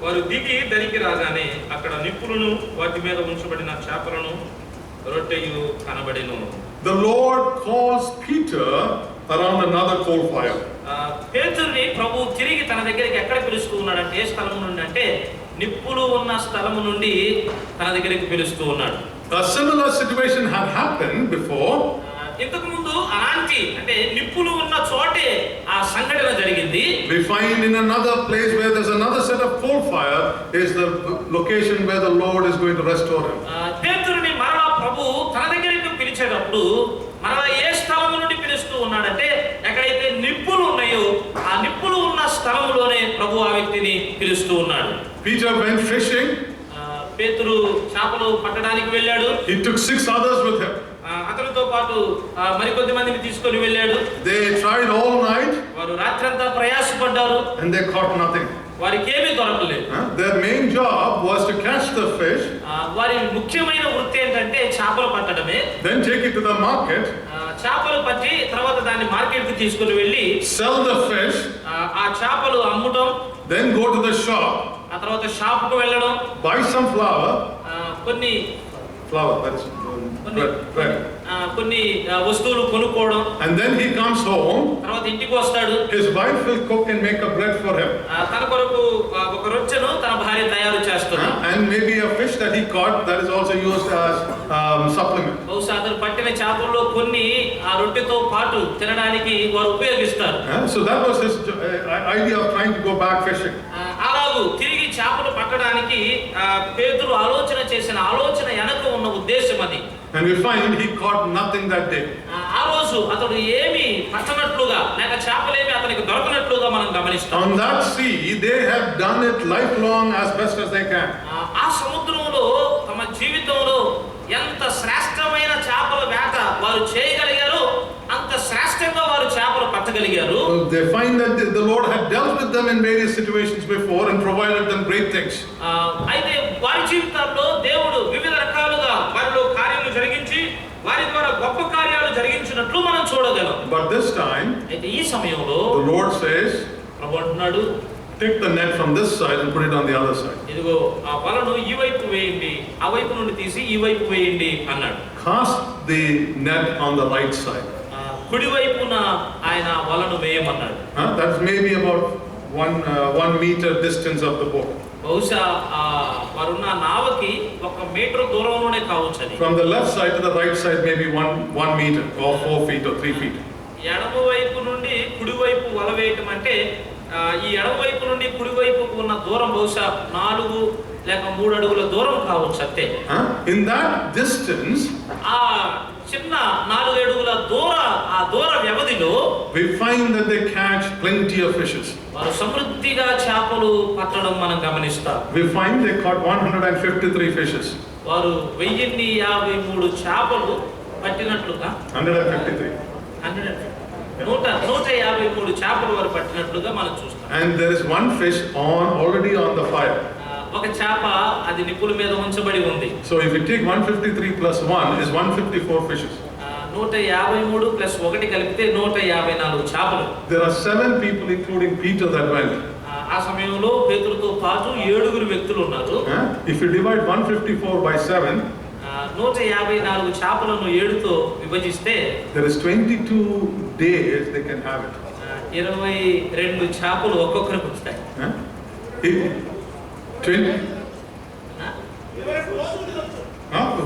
వారు దిగి దరికి రాగానే అక్కడ నిప్పులను వాటి మీద ఉంచబడిన చేపలను రొట్టెయు కనబడెను. The Lord calls Peter around another coal fire. పేతురుని ప్రభు తిరిగి తన దగ్గరికి ఎక్కడ పిలుస్తూ ఉన్నాడంటే, ఏ స్థలం నుండి అంటే నిప్పులు ఉన్న స్థలము నుండి తన దగ్గరికి పిలుస్తూ ఉన్నాడు. A similar situation had happened before. ఇంతకు ముందు అలాంటి అంటే నిప్పులు ఉన్న చోటే ఆ సంఘటన జరిగింది. We find in another place where there's another set of coal fire is the location where the Lord is going to restore him. పేతురుని మరలా ప్రభు తన దగ్గరికి పిలిచేటప్పుడు మరలా ఏ స్థలం నుండి పిలుస్తూ ఉన్నాడంటే, ఎక్కడైతే నిప్పులు ఉన్నాయో ఆ నిప్పులు ఉన్న స్థలంలోనే ప్రభు ఆ వ్యక్తిని పిలుస్తూ ఉన్నాడు. Peter went fishing. పేతురు చేపలు పట్టడానికి వెళ్ళాడు. He took 6 others with him. అతనితో పాటు మరికొద్ది మందిని తీసుకొని వెళ్ళాడు. They tried all night. వారు రాత్రంతా ప్రయాసపడ్డారు. And they caught nothing. వారికి ఏమీ దొరకలేదు. Their main job was to catch the fish. వారి ముఖ్యమైన వృత్తి ఏంటంటే చేపలు పట్టడమే. Then take it to the market. చేపలు పట్టి తర్వాత దాన్ని మార్కెట్ కి తీసుకొని వెళ్ళి sell the fish. ఆ చేపలు అమ్మటం. Then go to the shop. ఆ తర్వాత షాప్ కు వెళ్ళడం. Buy some flour. కొన్ని bread. కొన్ని వస్తువులు కొనుక్కోవడం. And then he comes home. తర్వాత ఇంటికి వస్తాడు. His wife will cook and make a bread for him. తన కొరకు ఒక రొట్టెను తన భార్య తయారు చేస్తుంది. And maybe a fish that he caught that is also used as supplement. బహుశా అతను పట్టిన చేపల్లో కొన్ని ఆ రొట్టెతో పాటు తినడానికి వారు ఉపయోగిస్తారు. So that was his idea of trying to go back fishing. అలాగూ తిరిగి చేపలు పట్టడానికి పేతురు ఆలోచన చేసిన ఆలోచన వెనక ఉన్న ఉద్దేశం అది. And we find he caught nothing that day. ఆ రోజు అతడు ఏమి పట్టనట్లుగా లేక చేపలేమి అతనికి దొరకనట్లుగా మనం గమనిస్తాం. On that sea they have done it lifelong as best as they can. ఆ సముద్రంలో తమ జీవితంలో ఎంత శ్రేష్టమైన చేపల వేట వారు చేయగలిగారో అంత శ్రేష్టంగా వారు చేపలు పట్టగలిగారు. They find that the Lord had dealt with them in various situations before and provided them great things. అయితే వారి జీవితాల్లో దేవుడు వివిధ రకాలుగా వారిలో కార్యాలు జరిగించి వారి ద్వారా గొప్ప కార్యాలు జరిగించినట్లు మనం చూడగలం. But this time అయితే ఈ సమయంలో the Lord says, ప్రభు అంటున్నాడు, take the net from this side and put it on the other side. ఇదిగో ఆ వలను ఈ వైపు వేయండి, ఆ వైపు నుండి తీసి ఈ వైపు వేయండి అన్నాడు. Cast the net on the right side. కుడివైపున ఆయన వలను వేయమన్నాడు. That's maybe about 1 meter distance of the boat. బహుశా వారున్న నావకి 1 మీటర్ దూరంలోనే కావచ్చు అది. From the left side to the right side maybe 1 meter or 4 feet or 3 feet. ఎడమ వైపు నుండి కుడివైపు వల వేయటం అంటే ఈ ఎడమ వైపు నుండి కుడివైపుకు ఉన్న దూరం బహుశా 4 లేక 3 అడుగుల దూరం కావచ్చు అంతే. In that distance, ఆ చిన్న 4 అడుగుల దూర వ్యవధిలో we find that they catch plenty of fishes. వారు సమృద్ధిగా చేపలు పట్టడం మనం గమనిస్తాం. We find they caught 153 fishes. వారు 1053 చేపలు పట్టినట్లుగా 153 153 చేపలు వారు పట్టినట్లుగా మనం చూస్తాం. And there is one fish already on the fire. ఒక చేప అది నిప్పుల మీద ఉంచబడి ఉంది. So if you take 153 plus 1 is 154 fishes. 153 plus 1 కలిపితే 154 చేపలు. There are 7 people including Peter that went. ఆ సమయంలో పేతురుతో పాటు 7 వ్యక్తులు ఉన్నారు. If you divide 154 by 7, 154 చేపలను 7తో విభజిస్తే there is 22 days they can have it. 22 చేపలు ఒక్కొక్కరికి వస్తాయి.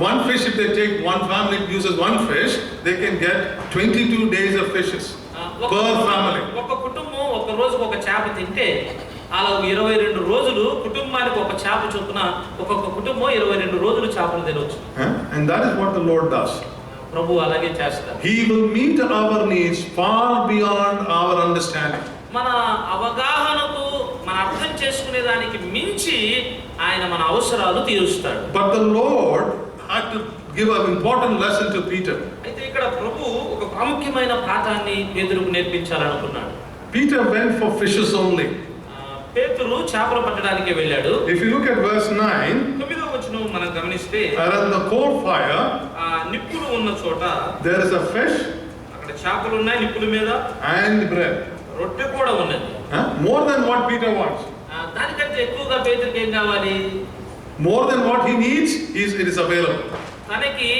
1 fish, if they take, 1 family uses 1 fish, they can get 22 days of fishes per family. ఒక కుటుంబం ఒక రోజుకు ఒక చేప తింటే అలా 22 రోజులు కుటుంబానికి ఒక చేప చొప్పున ఒక్కొక్క కుటుంబం 22 రోజులు చేపలు తినవచ్చు. And that is what the Lord does. ప్రభు అలాగే చేస్తారు. He will meet our needs far beyond our understanding. మన అవగాహనకు మన అర్థం చేసుకునే దానికి మించి ఆయన మన అవసరాలు తీరుస్తాడు. But the Lord had to give an important lesson to Peter. అయితే ఇక్కడ ప్రభు ఒక ప్రాముఖ్యమైన పాఠాన్ని పేతురుకు నేర్పించాలనుకున్నాడు. Peter went for fishes only. పేతురు చేపలు పట్టడానికి వెళ్ళాడు. If you look at verse 9, 9వ వచనం మనం గమనిస్తే around the coal fire, నిప్పులు ఉన్న చోట there is a fish, అక్కడ చేపలు ఉన్నాయి నిప్పుల మీద, and bread. రొట్టె కూడా ఉన్నది. More than what Peter wants. దానికంటే ఎక్కువగా పేతురుకి ఏం కావాలి? More than what he needs, it is available. తనకి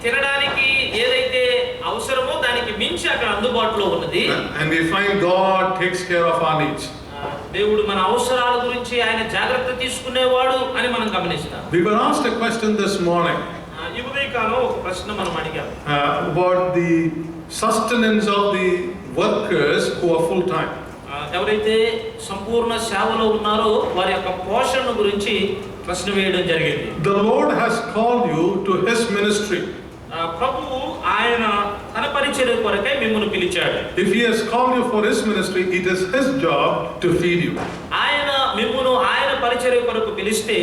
తినడానికి ఏదైతే అవసరమో దానికి మించి అక్కడ అందుబాటులో ఉన్నది. And we find God takes care of our needs. దేవుడు మన అవసరాల గురించి ఆయన జాగ్రత్త తీసుకునేవాడు అని మనం గమనిస్తాం. We were asked a question this morning. ఈ ఉదయకాలం ఒక ప్రశ్న మనం అడిగాం. About the sustenance of the workers who are full time. ఎవరైతే సంపూర్ణ సేవలో ఉన్నారో వారి యొక్క పోషణ గురించి ప్రశ్న వేయడం జరిగింది. The Lord has called you to his ministry. ప్రభువు ఆయన తన పరిచర్య కొరకై మిమ్మును పిలిచాడు. If he has called you for his ministry, it is his job to feed you. ఆయన మిమ్మును ఆయన పరిచర్య కొరకు పిలిస్తే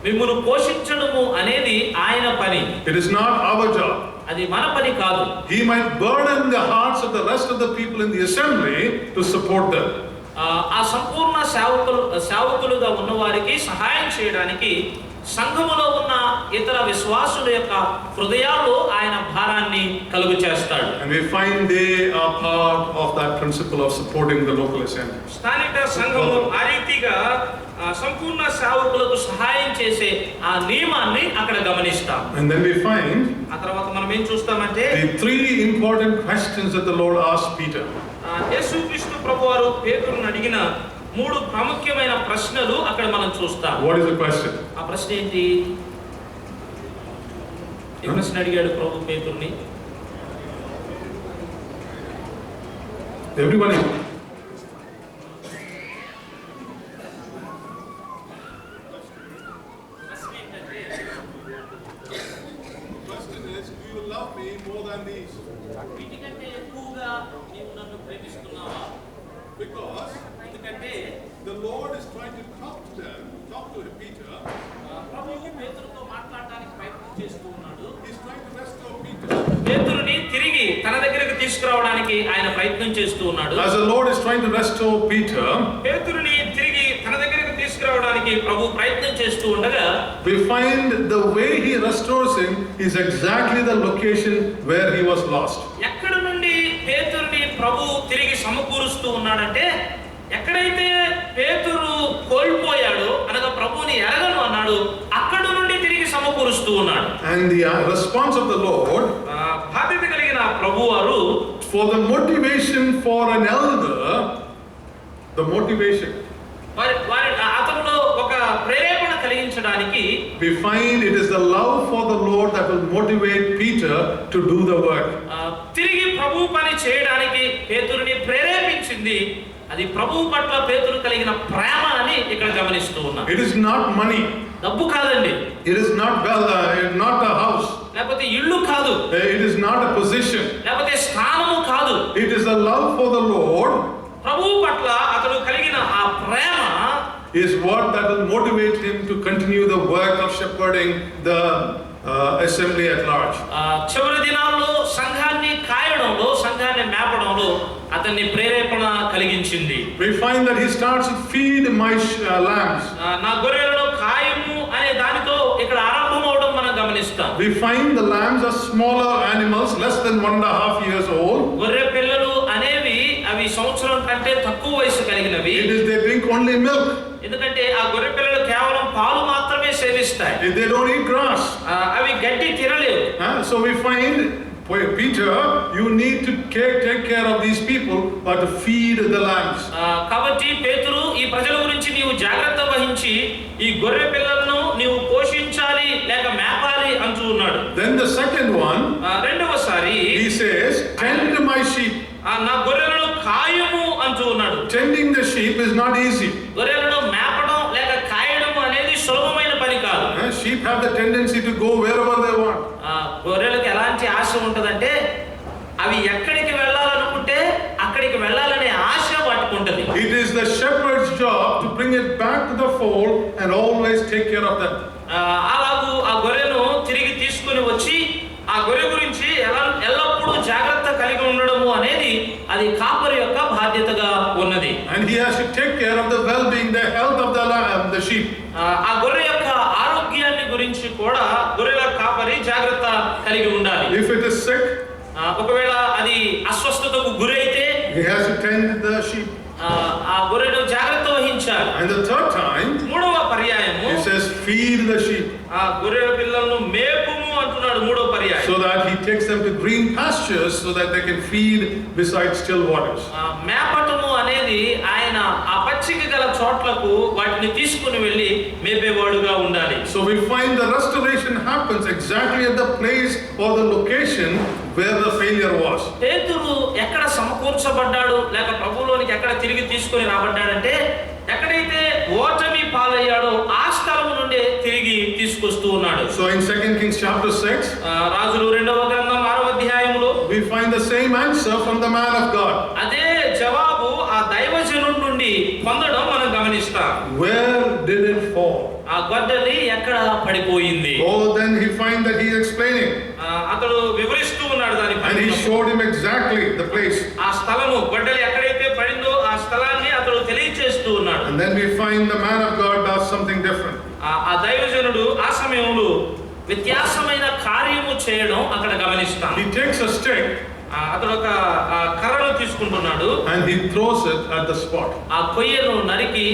మిమ్మును పోషించడము అనేది ఆయన పని. It is not our job. అది మన పని కాదు. He might burden the hearts of the rest of the people in the assembly to support them. ఆ సంపూర్ణ సేవకులుగా ఉన్న వారికి సహాయం చేయడానికి సంఘములో ఉన్న ఇతర విశ్వాసుల యొక్క హృదయాల్లో ఆయన భారాన్ని కలుగు చేస్తాడు. And we find they are part of that principle of supporting the local assembly. స్థానిక సంఘము ఆ రీతిగా సంపూర్ణ సేవకులకు సహాయం చేసే ఆ నియమాన్ని అక్కడ గమనిస్తాం. And then we find ఆ తర్వాత మనం ఏం చూస్తామంటే the 3 important questions that the Lord asked Peter. యేసుక్రీస్తు ప్రభువారు పేతురును అడిగిన 3 ప్రాముఖ్యమైన ప్రశ్నలు అక్కడ మనం చూస్తాం. What is the question? ఆ ప్రశ్న ఏంటి? ఈ ప్రశ్న అడిగాడు ప్రభు పేతురుని. Everybody. Question is, do you love me more than these? వీటికంటే ఎక్కువగా నీవు నన్ను ప్రేమిస్తున్నావా? Because ఎందుకంటే the Lord is trying to talk to Peter. ప్రభువు పేతురుతో మాట్లాడడానికి ప్రయత్నం చేస్తూ ఉన్నాడు. He's trying to restore Peter. పేతురుని తిరిగి తన దగ్గరికి తీసుకురావడానికి ఆయన ప్రయత్నం చేస్తూ ఉన్నాడు. As the Lord is trying to restore Peter, పేతురుని తిరిగి తన దగ్గరికి తీసుకురావడానికి ప్రభు ప్రయత్నం చేస్తూ ఉండగా we find the way he restores him is exactly the location where he was lost. ఎక్కడ నుండి పేతురుని ప్రభు తిరిగి సమకూరుస్తూ ఉన్నాడంటే ఎక్కడైతే పేతురు కోల్పోయాడో అనగా ప్రభువుని ఎరగను అన్నాడు అక్కడ నుండి తిరిగి సమకూరుస్తూ ఉన్నాడు. And the response of the Lord for an elder the motivation. అతనిలో ఒక ప్రేరేపణ కలిగించడానికి We find it is the love for the Lord that will motivate Peter to do the work. తిరిగి ప్రభువు పని చేయడానికి పేతురుని ప్రేరేపించింది అది ప్రభువు పట్ల పేతురు కలిగిన ప్రేమ అని ఇక్కడ గమనిస్తూ ఉన్నాం. It is not money. డబ్బు కాదండి. It is not not a house. లేకపోతే ఇల్లు కాదు. It is not a position. లేకపోతే స్థానము కాదు. It is the love for the Lord. ప్రభువు పట్ల అతడు కలిగిన ఆ ప్రేమ is what that will motivate him to continue the work of shepherding the assembly at large. చివరి దినాల్లో సంఘాన్ని కాయడంలో సంఘాన్ని మేపడంలో అతన్ని ప్రేరేపణ కలిగించింది. We find that he starts to feed my lambs. నా గొర్రెలను కాయము అనే దానితో ఇక్కడ ఆరంభమవడం మనం గమనిస్తాం. We find the lambs are smaller animals, less than 1.5 years old. గొర్రె పిల్లలు అనేవి అవి సంవత్సరం కంటే తక్కువ వయసు కలిగినవి. It is they drink only milk. ఎందుకంటే ఆ గొర్రె పిల్లలు కేవలం పాలు మాత్రమే సేవిస్తాయి. They don't eat grass. అవి గడ్డి తినలేవు. So we find Peter, you need to take care of these people, but to feed the lambs. కాబట్టి పేతురు ఈ ప్రజల గురించి నీవు జాగ్రత్త వహించి ఈ గొర్రె పిల్లలను నీవు పోషించాలి లేక మేపాలి అంటూ ఉన్నాడు. Then the second one, రెండవసారి he says, tend my sheep. నా గొర్రెలను కాయము అంటూ ఉన్నాడు. Tending the sheep is not easy. గొర్రెలను మేపడం లేక కాయడం అనేది సులభమైన పని కాదు. Sheep have the tendency to go wherever they want. గొర్రెలకు ఎలాంటి ఆశ ఉంటదంటే అవి ఎక్కడికి వెళ్ళాలనుకుంటే అక్కడికి వెళ్ళాలనే ఆశ పట్టుకుంటది. It is the shepherd's job to bring it back to the fold and always take care of them. అలాగూ ఆ గొర్రెను తిరిగి తీసుకొని వచ్చి ఆ గొర్రె గురించి ఎల్లప్పుడూ జాగ్రత్త కలిగి ఉండడము అనేది అది కాపరి యొక్క బాధ్యతగా ఉన్నది. And he has to take care of the well-being, the health of the sheep. ఆ గొర్రె యొక్క ఆరోగ్యాన్ని గురించి కూడా గొర్రెల కాపరి జాగ్రత్త కలిగి ఉండాలి. If it is sick, ఒకవేళ అది అస్వస్థతకు గురైతే he has to tend the sheep. ఆ గొర్రెను జాగ్రత్త వహించాలి. And the third time, మూడవ పర్యాయము he says feed the sheep. ఆ గొర్రె పిల్లలను మేపుము అంటున్నాడు మూడవ పర్యాయం. So that he takes them to green pastures so that they can feed beside still waters. మేపటము అనేది ఆయన ఆ పచ్చిక గల చోట్లకు వాటిని తీసుకుని వెళ్ళి మేపేవాడుగా ఉండాలి. So we find the restoration happens exactly at the place or the location where the failure was. పేతురు ఎక్కడ సమకూర్చబడ్డాడు లేక ప్రభువులోనికి ఎక్కడ తిరిగి తీసుకొని రాబడ్డాడంటే ఎక్కడైతే ఓటమి పాలయ్యాడో ఆ స్థలం నుండి తిరిగి తీసుకొస్తూ ఉన్నాడు. So in 2 Kings chapter 6, రాజులు 2వ గ్రంథం 6వ అధ్యాయములో we find the same answer from the man of God. అదే జవాబు ఆ దైవజనుడి నుండి పొందడం మనం గమనిస్తాం. Where did it fall? ఆ గొడ్డలి ఎక్కడ పడిపోయింది? Oh, then he find that he explaining. అతడు వివరిస్తూ ఉన్నాడు దాని And he showed him exactly the place. ఆ స్థలము గొడ్డలి ఎక్కడైతే పడిందో ఆ స్థలాన్ని అతడు తెలియజేస్తూ ఉన్నాడు. And then we find the man of God does something different. ఆ దైవజనుడు ఆ సమయంలో వ్యత్యాసమైన కార్యము చేయడం అక్కడ గమనిస్తాం. He takes a stick అతడు ఒక కర్రను తీసుకుంటున్నాడు. and he throws it at the spot. ఆ కొయ్యను నరికి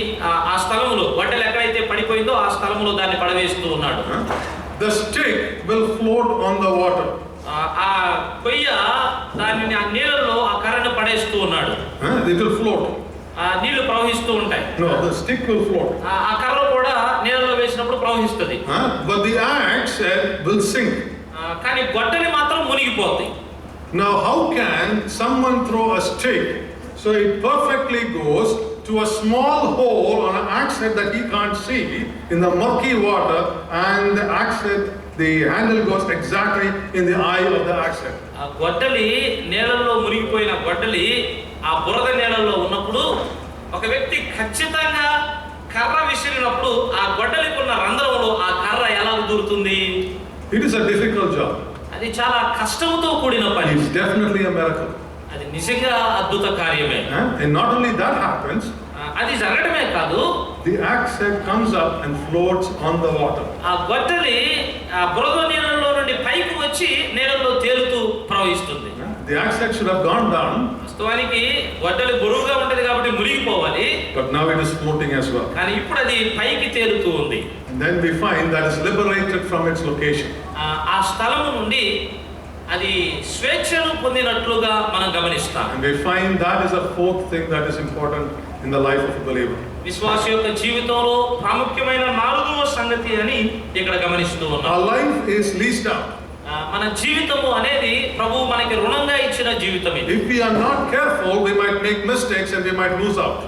ఆ స్థలములో గొడ్డలి ఎక్కడైతే పడిపోయిందో ఆ స్థలములో దాన్ని పడవేస్తూ ఉన్నాడు. The stick will float on the water. ఆ కొయ్య దానిని ఆ నీళ్ళలో ఆ కర్రను పడేస్తూ ఉన్నాడు. It will float. ఆ నీళ్లు ప్రవహిస్తూ ఉంటాయి. No, the stick will float. ఆ కర్ర కూడా నీళ్ళలో వేసినప్పుడు ప్రవహిస్తుంది. But the axe will sink. కానీ గొడ్డలి మాత్రం మునిగిపోతుంది. Now how can someone throw a stick so it perfectly goes to a small hole on an axe head that he can't see in the murky water, and the axe head, the handle goes exactly in the eye of the axe head? ఆ గొడ్డలి నీళ్ళల్లో మునిగిపోయిన గొడ్డలి ఆ బురద నీళ్ళల్లో ఉన్నప్పుడు ఒక వ్యక్తి ఖచ్చితంగా కర్ర విసిరినప్పుడు ఆ గొడ్డలికి ఉన్న రంధ్రంలో ఆ కర్ర ఎలా దూరుతుంది? It is a difficult job. అది చాలా కష్టంతో కూడిన పని. It's definitely a miracle. అది నిజంగా అద్భుత కార్యమే. And not only that happens, అది జరగడమే కాదు, the axe head comes up and floats on the water. ఆ గొడ్డలి ఆ బురద నీళ్ళలో నుండి పైకి వచ్చి నీళ్ళలో తేలుతూ ప్రవహిస్తుంది. The axe head should have gone down. వాస్తవానికి గొడ్డలి బరువుగా ఉంటది కాబట్టి మునిగిపోవాలి. But now it is floating as well. కానీ ఇప్పుడు అది పైకి తేలుతూ ఉంది. And then we find that is liberated from its location. ఆ స్థలము నుండి అది స్వేచ్ఛను పొందినట్లుగా మనం గమనిస్తాం. And we find that is a fourth thing that is important in the life of a believer. విశ్వాస యొక్క జీవితంలో ప్రాముఖ్యమైన 4వ సంగతి అని ఇక్కడ గమనిస్తూ ఉన్నాం. Our life is leased out. మన జీవితము అనేది ప్రభువు మనకి రుణంగా ఇచ్చిన జీవితం ఇది. If we are not careful, we might make mistakes and we might lose out.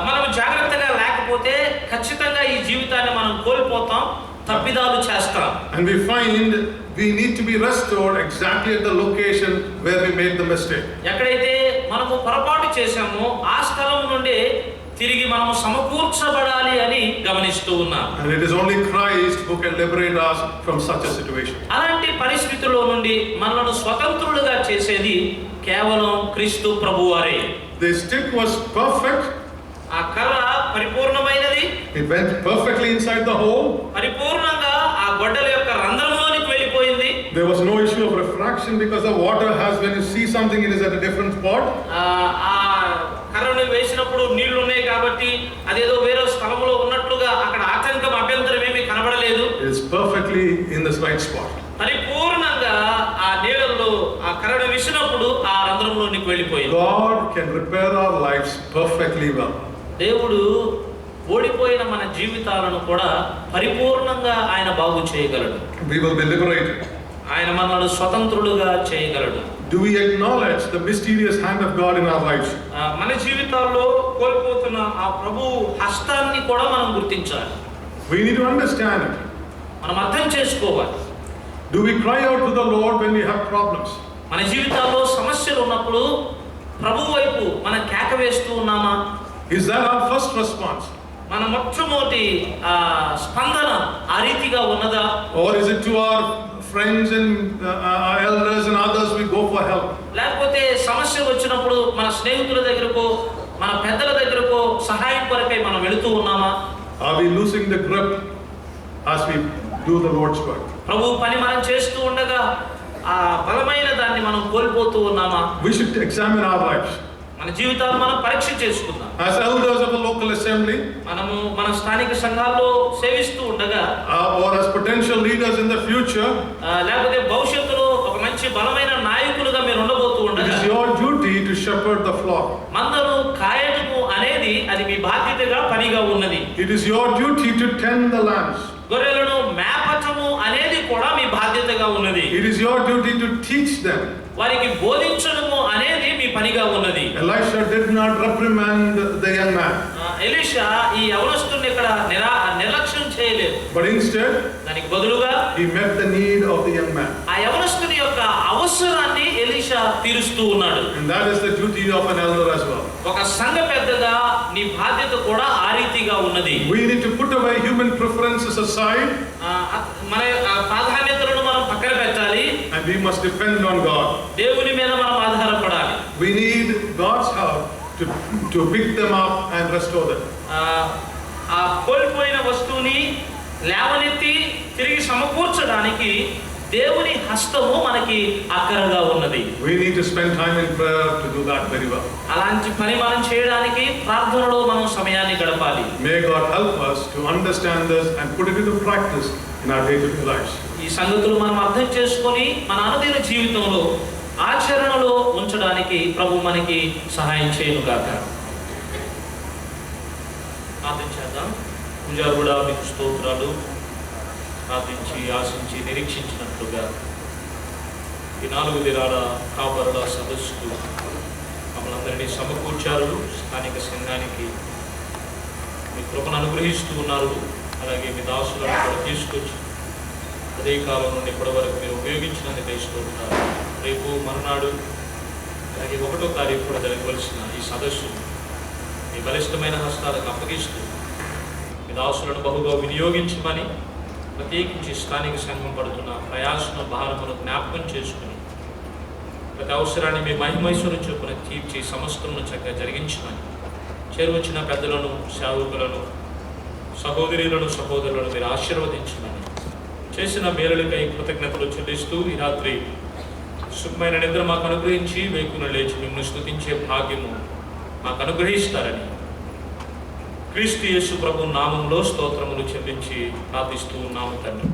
మనం జాగ్రత్తగా లేకపోతే ఖచ్చితంగా ఈ జీవితాన్ని మనం కోల్పోతాం, తప్పిదాలు చేస్తాం. And we find we need to be restored exactly at the location where we made the mistake. ఎక్కడైతే మనము పొరపాటు చేశామో ఆ స్థలం నుండి తిరిగి మనము సమకూర్చబడాలి అని గమనిస్తూ ఉన్నాం. And it is only Christ who can liberate us from such a situation. అలాంటి పరిస్థితుల్లో నుండి మనలను స్వతంత్రులుగా చేసేది కేవలం క్రీస్తు ప్రభువారే. The stick was perfect. ఆ కర్ర పరిపూర్ణమైనది. It went perfectly inside the hole. పరిపూర్ణంగా ఆ గొడ్డల యొక్క రంధ్రంలోనికి వెళ్ళిపోయింది. There was no issue of refraction because the water has, when you see something, it is at a different spot. ఆ కర్రను వేసినప్పుడు నీళ్లు ఉన్నాయి కాబట్టి అదేదో వేరే స్థలంలో ఉన్నట్లుగా అక్కడ ఆటంకం అభ్యంతరం ఏమీ కనబడలేదు. It is perfectly in this right spot. పరిపూర్ణంగా ఆ నీళ్ళల్లో ఆ కర్రను విసినప్పుడు ఆ రంధ్రంలోనికి వెళ్ళిపోయింది. God can repair our lives perfectly well. దేవుడు ఓడిపోయిన మన జీవితాలను కూడా పరిపూర్ణంగా ఆయన బాగు చేయగలడు. We will be liberated. ఆయన మనల్ని స్వతంత్రులుగా చేయగలడు. Do we acknowledge the mysterious hand of God in our lives? మన జీవితాల్లో కోల్పోతున్న ఆ ప్రభు హస్తాన్ని కూడా మనం గుర్తించాలి. We need to understand it. మనం అర్థం చేసుకోవాలి. Do we cry out to the Lord when we have problems? మన జీవితాల్లో సమస్యలు ఉన్నప్పుడు ప్రభు వైపు మనం కేక వేస్తూ ఉన్నామా? Is that our first response? మన మొట్టమొదటి స్పందన ఆ రీతిగా ఉన్నదా? Or is it to our friends and our elders and others we go for help? లేకపోతే సమస్య వచ్చినప్పుడు మన స్నేహితుల దగ్గరకు, మన పెద్దల దగ్గరకు సహాయం కొరకై మనం వెళుతూ ఉన్నామా? Are we losing the grip as we do the Lord's work? ప్రభు పని మనం చేస్తూ ఉండగా ఆ బలమైన దాన్ని మనం కోల్పోతూ ఉన్నామా? We should examine our lives. మన జీవితాలను మనం పరీక్ష చేసుకుందాం. As elders of a local assembly, మనము మన స్థానిక సంఘాల్లో సేవిస్తూ ఉండగా, or as potential leaders in the future, లేకపోతే భవిష్యత్తులో ఒక మంచి బలమైన నాయకులుగా మీరు ఉండబోతూ ఉండగా, it is your duty to shepherd the flock. మందను కాయడము అనేది అది మీ బాధ్యతగా పనిగా ఉన్నది. It is your duty to tend the lambs. గొర్రెలను మేపటము అనేది కూడా మీ బాధ్యతగా ఉన్నది. It is your duty to teach them. వారికి బోధించడము అనేది మీ పనిగా ఉన్నది. Elisha did not reprimand the young man. Elisha ఈ యవనస్తుని ఇక్కడ నిర్లక్ష్యం చేయలేదు. But instead, దానికి బదులుగా he met the need of the young man. ఆ యవనస్తుని యొక్క అవసరాన్ని ఎలీషా తీరుస్తూ ఉన్నాడు. And that is the duty of an elder as well. ఒక సంఘ పెద్దగా నీ బాధ్యత కూడా ఆ రీతిగా ఉన్నది. We need to put away human preferences aside. మన ప్రాధాన్యతలను మనం పక్కన పెట్టాలి. And we must depend on God. దేవుని మీద మనం ఆధారపడాలి. We need God's help to pick them up and restore them. ఆ కోల్పోయిన వస్తువుని లేవనెత్తి తిరిగి సమకూర్చడానికి దేవుని హస్తము మనకి అక్కరగా ఉన్నది. We need to spend time in prayer to do that very well. అలాంటి పని మనం చేయడానికి ప్రార్థనలో మనం సమయాన్ని గడపాలి. May God help us to understand this and put it into practice in our day-to-day lives. ఈ సంగతులు మనం అర్థం చేసుకొని మన అనుదిన జీవితంలో ఆచరణలో ఉంచడానికి ప్రభు మనకి సహాయం చేయను గాక. ప్రార్థించేద్దాం. పూజారుడా మీకు స్తోత్రాలు. ప్రార్థించి ఆశించి నిరీక్షించినట్లుగా ఈ 4 దినాల కాపరుల సదస్సుకు మమ్మల్ని అందరినీ సమకూర్చారు. స్థానిక సంఘానికి మీ కృపను అనుగ్రహిస్తూ ఉన్నారు. అలాగే మీ దాసులను కూడా తీసుకొచ్చి అదే కాలం నుండి ఇప్పటి వరకు మీరు ఉపయోగించినందుకు ఇస్తున్నారు. రేపు మరునాడు అలాగే 1వ తారీఖు కూడా జరగవలసిన ఈ సదస్సు మీ బలిష్టమైన హస్తాలకు అప్పగిస్తూ మీ దాసులను బహుగా వినియోగించమని, ప్రత్యేకించి స్థానిక సంఘం పడుతున్న ప్రయాసన భారమును జ్ఞాపకం చేసుకుని ప్రతి అవసరాన్ని మీ మహిమైశ్వరం చొప్పున తీర్చి సమస్తమును చక్కగా జరిగించమని, చేరువచ్చిన పెద్దలను, సేవకులను, సహోదరులను, సహోదరులను మీరు ఆశీర్వదించమని, చేసిన మేలులకై కృతజ్ఞతలు చెల్లిస్తూ ఈ రాత్రి సుఖమైన నిద్ర మాకు అనుగ్రహించి వేకున లేచి మిమ్మల్ని స్తుతించే భాగ్యము మాకు అనుగ్రహిస్తారని క్రీస్తు యేసు ప్రభు నామములో స్తోత్రములు చెల్లించి ప్రార్థిస్తూ ఉన్నాము తండ్రి.